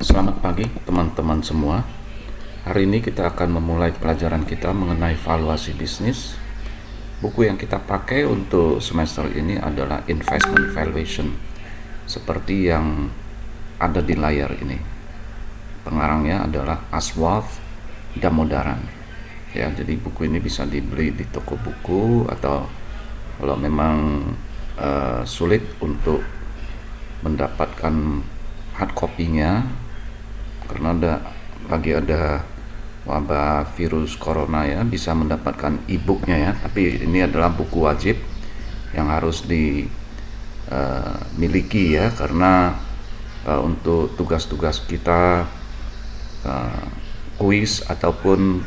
Selamat pagi teman-teman semua. Hari ini kita akan memulai pelajaran kita mengenai valuasi bisnis. Buku yang kita pakai untuk semester ini adalah Investment Valuation, seperti yang ada di layar ini. Pengarangnya adalah Aswath Damodaran. Ya, jadi buku ini bisa dibeli di toko buku, atau kalau memang sulit untuk mendapatkan hard copy-nya karena lagi ada wabah virus corona, ya, bisa mendapatkan e-booknya, ya, tapi ini adalah buku wajib yang harus dimiliki, ya, karena untuk tugas-tugas kita, kuis ataupun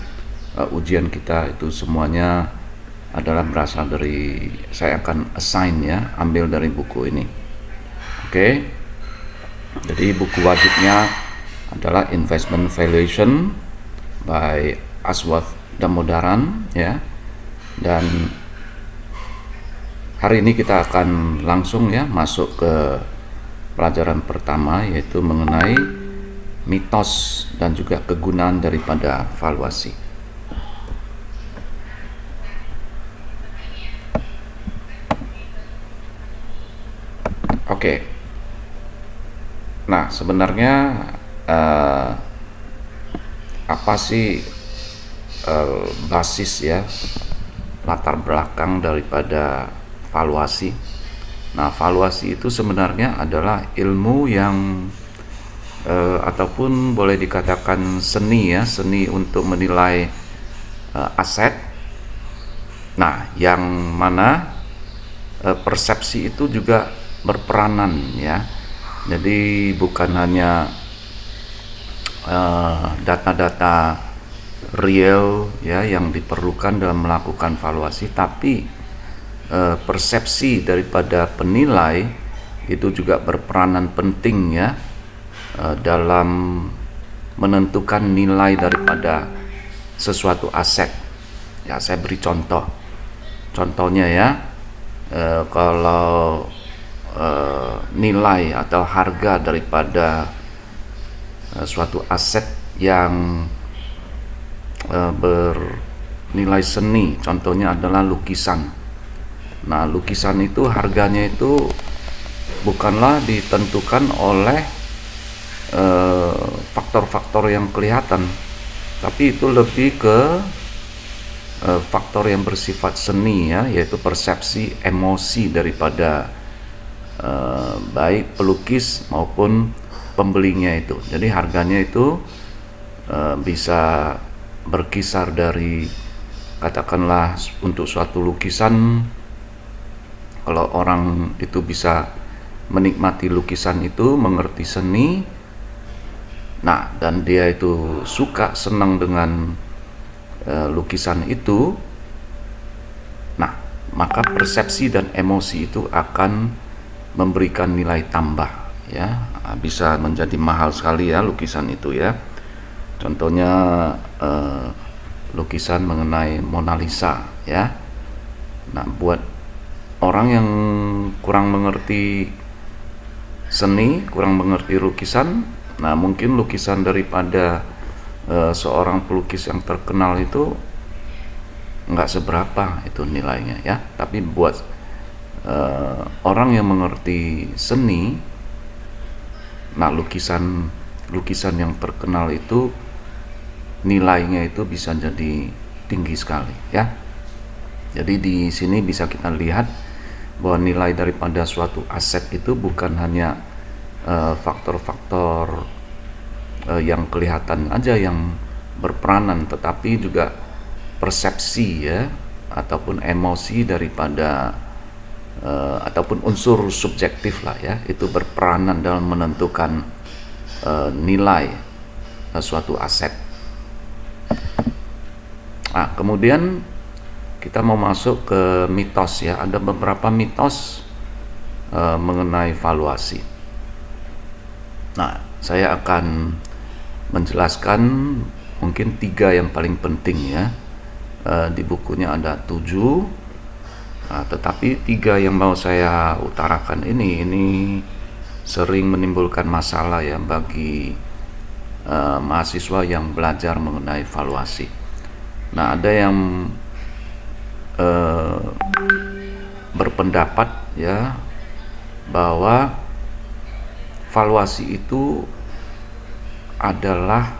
ujian kita itu semuanya adalah berasal dari, saya akan assign, ya, ambil dari buku ini. Oke. Jadi buku wajibnya adalah Investment Valuation by Aswath Damodaran, ya. Dan hari ini kita akan langsung, ya, masuk ke pelajaran pertama, yaitu mengenai mitos dan juga kegunaan daripada valuasi. Oke. Nah, sebenarnya apa sih basis, ya, latar belakang daripada valuasi? Nah, valuasi itu sebenarnya adalah ilmu yang ataupun boleh dikatakan seni, ya, seni untuk menilai aset. Nah, yang mana persepsi itu juga berperanan, ya. Jadi bukan hanya data-data real, ya, yang diperlukan dalam melakukan valuasi, tapi persepsi daripada penilai itu juga berperanan penting, ya, dalam menentukan nilai daripada sesuatu aset. Ya, saya beri contohnya, ya, kalau nilai atau harga daripada suatu aset yang bernilai seni, contohnya adalah lukisan. Nah, lukisan itu harganya itu bukanlah ditentukan oleh faktor-faktor yang kelihatan, tapi itu lebih ke faktor yang bersifat seni, ya, yaitu persepsi, emosi daripada baik pelukis maupun pembelinya itu. Jadi harganya itu bisa berkisar dari, katakanlah untuk suatu lukisan, kalau orang itu bisa menikmati lukisan itu, mengerti seni, nah, dan dia itu suka, senang dengan lukisan itu, nah, maka persepsi dan emosi itu akan memberikan nilai tambah, ya. Bisa menjadi mahal sekali, ya, lukisan itu, ya. Contohnya lukisan mengenai Mona Lisa, ya. Nah, buat orang yang kurang mengerti seni, kurang mengerti lukisan, nah, mungkin lukisan daripada seorang pelukis yang terkenal itu nggak seberapa itu nilainya, ya. Tapi buat orang yang mengerti seni, nah, lukisan yang terkenal itu nilainya itu bisa jadi tinggi sekali, ya. Jadi di sini bisa kita lihat bahwa nilai daripada suatu aset itu bukan hanya faktor-faktor yang kelihatan aja yang berperanan, tetapi juga persepsi, ya, ataupun emosi daripada ataupun unsur subjektif lah, ya, itu berperanan dalam menentukan nilai suatu aset. Nah, kemudian kita mau masuk ke mitos, ya. Ada beberapa mitos mengenai valuasi. Nah, saya akan menjelaskan mungkin 3 yang paling penting, ya. Di bukunya ada 7. Nah, tetapi 3 yang mau saya utarakan ini sering menimbulkan masalah ya bagi mahasiswa yang belajar mengenai valuasi. Nah, ada yang berpendapat ya bahwa valuasi itu adalah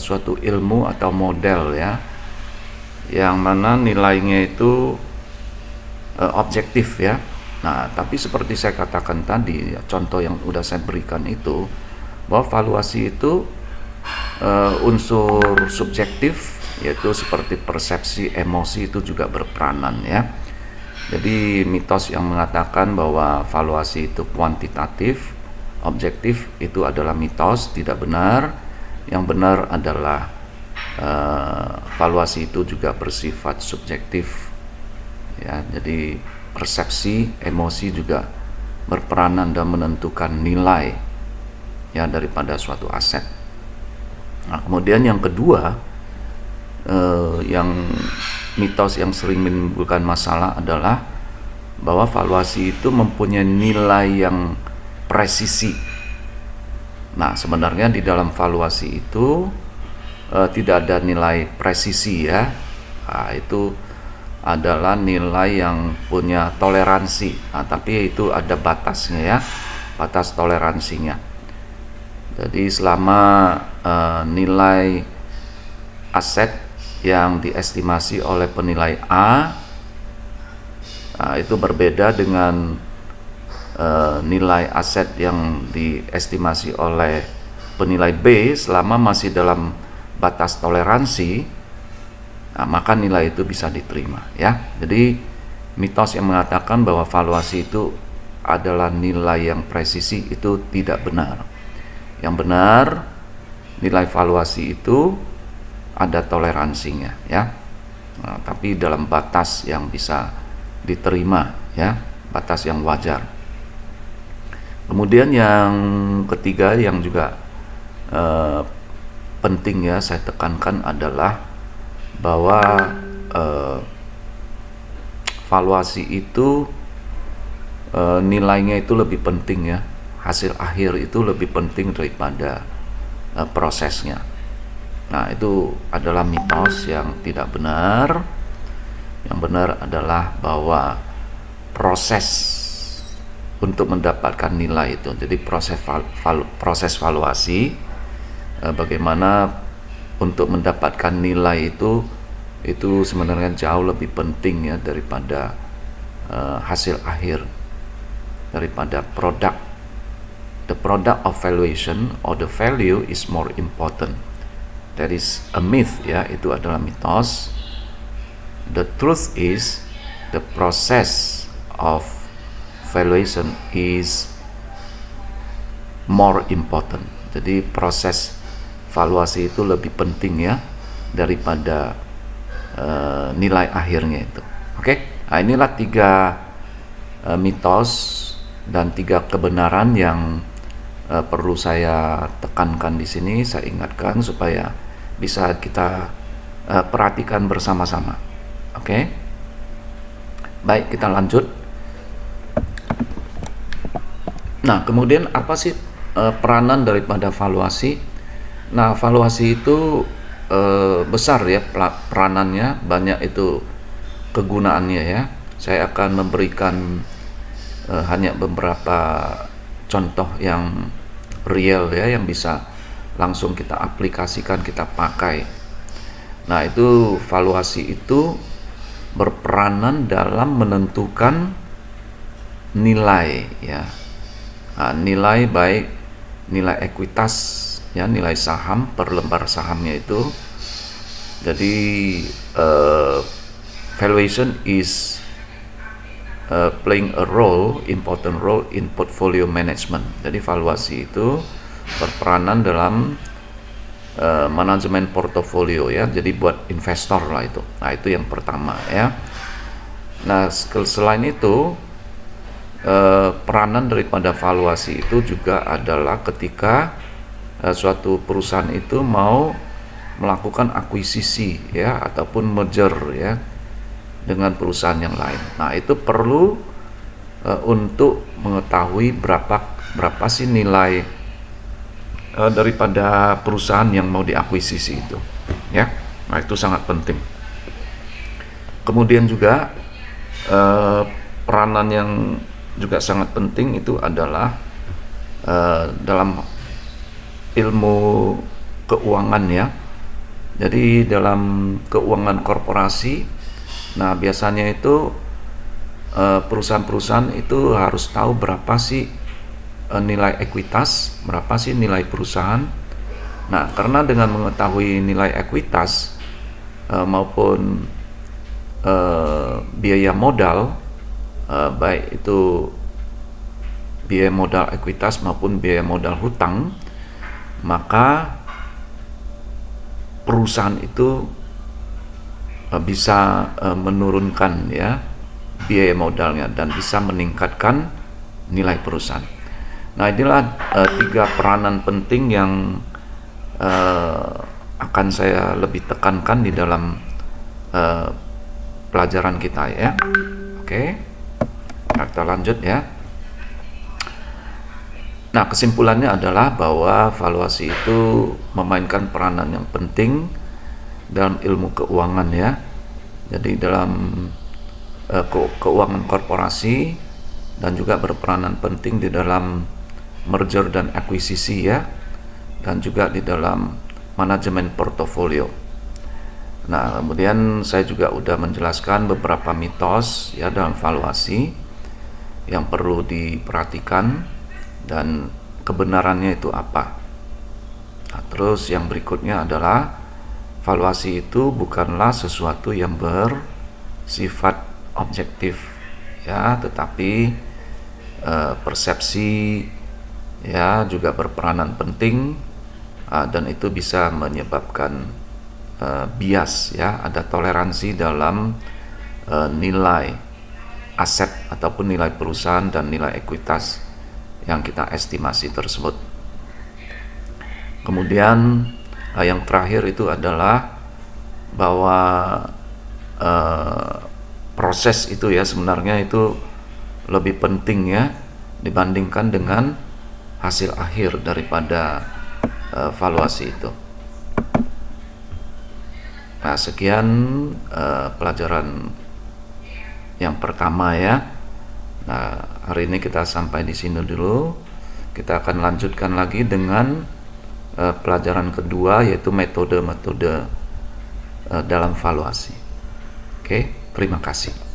suatu ilmu atau model ya, yang mana nilainya itu objektif ya. Nah, tapi seperti saya katakan tadi ya, contoh yang udah saya berikan itu, bahwa valuasi itu unsur subjektif, yaitu seperti persepsi, emosi itu juga berperanan ya. Jadi mitos yang mengatakan bahwa valuasi itu kuantitatif, objektif, itu adalah mitos, tidak benar. Yang benar adalah valuasi itu juga bersifat subjektif ya. Jadi persepsi, emosi juga berperanan dan menentukan nilai ya daripada suatu aset. Nah, kemudian yang kedua, yang mitos yang sering menimbulkan masalah adalah bahwa valuasi itu mempunyai nilai yang presisi. Nah, sebenarnya di dalam valuasi itu tidak ada nilai presisi ya. Nah, itu adalah nilai yang punya toleransi. Nah, tapi itu ada batasnya ya, batas toleransinya. Jadi selama nilai aset yang diestimasi oleh penilai A itu berbeda dengan nilai aset yang diestimasi oleh penilai B, selama masih dalam batas toleransi, maka nilai itu bisa diterima ya. Jadi mitos yang mengatakan bahwa valuasi itu adalah nilai yang presisi itu tidak benar. Yang benar, nilai valuasi itu ada toleransinya ya. Nah, tapi dalam batas yang bisa diterima ya, batas yang wajar. Kemudian yang ketiga yang juga penting ya saya tekankan adalah bahwa valuasi itu nilainya itu lebih penting ya, hasil akhir itu lebih penting daripada prosesnya. Nah, itu adalah mitos yang tidak benar. Yang benar adalah bahwa proses untuk mendapatkan nilai itu, jadi proses valuasi, bagaimana untuk mendapatkan nilai itu sebenarnya jauh lebih penting ya daripada hasil akhir, daripada produk. The product of valuation or the value is more important. That is a myth ya, itu adalah mitos. The truth is the process of valuation is more important. Jadi proses valuasi itu lebih penting ya daripada nilai akhirnya itu. Oke? Nah, inilah 3 mitos dan 3 kebenaran yang perlu saya tekankan di sini, saya ingatkan supaya bisa kita perhatikan bersama-sama. Oke? Baik, kita lanjut. Nah, kemudian apa sih peranan daripada valuasi? Nah, valuasi itu besar ya peranannya, banyak itu kegunaannya ya. Saya akan memberikan hanya beberapa contoh yang real ya, yang bisa langsung kita aplikasikan, kita pakai. Nah, itu valuasi itu berperanan dalam menentukan nilai ya. Nah, nilai baik nilai ekuitas ya, nilai saham per lembar sahamnya itu. Jadi valuation is playing a role, important role in portfolio management. Jadi valuasi itu berperanan dalam manajemen portofolio ya. Jadi buat investor lah itu. Nah, itu yang pertama ya. Nah, selain itu peranan daripada valuasi itu juga adalah ketika suatu perusahaan itu mau melakukan akuisisi ya, ataupun merger ya dengan perusahaan yang lain. Nah, itu perlu untuk mengetahui berapa sih nilai daripada perusahaan yang mau diakuisisi itu, ya. Nah, itu sangat penting. Kemudian juga peranan yang juga sangat penting itu adalah dalam ilmu keuangan, ya. Jadi dalam keuangan korporasi, nah biasanya itu perusahaan-perusahaan itu harus tahu berapa sih nilai ekuitas, berapa sih nilai perusahaan. Nah, karena dengan mengetahui nilai ekuitas maupun biaya modal, baik itu biaya modal ekuitas maupun biaya modal hutang, maka perusahaan itu bisa menurunkan, ya, biaya modalnya dan bisa meningkatkan nilai perusahaan. Nah, inilah 3 peranan penting yang akan saya lebih tekankan di dalam pelajaran kita, ya. Oke, kita lanjut, ya. Nah, kesimpulannya adalah bahwa valuasi itu memainkan peranan yang penting dalam ilmu keuangan, ya. Jadi dalam keuangan korporasi, dan juga berperanan penting di dalam merger dan akuisisi, ya, dan juga di dalam manajemen portofolio. Nah, kemudian saya juga udah menjelaskan beberapa mitos, ya, dalam valuasi yang perlu diperhatikan dan kebenarannya itu apa. Nah, terus yang berikutnya adalah valuasi itu bukanlah sesuatu yang bersifat objektif, ya, tetapi persepsi, ya, juga berperanan penting, dan itu bisa menyebabkan bias, ya, ada toleransi dalam nilai aset ataupun nilai perusahaan dan nilai ekuitas yang kita estimasi tersebut. Kemudian yang terakhir itu adalah bahwa proses itu, ya, sebenarnya itu lebih penting, ya, dibandingkan dengan hasil akhir daripada valuasi itu. Nah, sekian pelajaran yang pertama, ya. Nah, hari ini kita sampai di sini dulu. Kita akan lanjutkan lagi dengan pelajaran kedua, yaitu metode-metode dalam valuasi. Oke, terima kasih.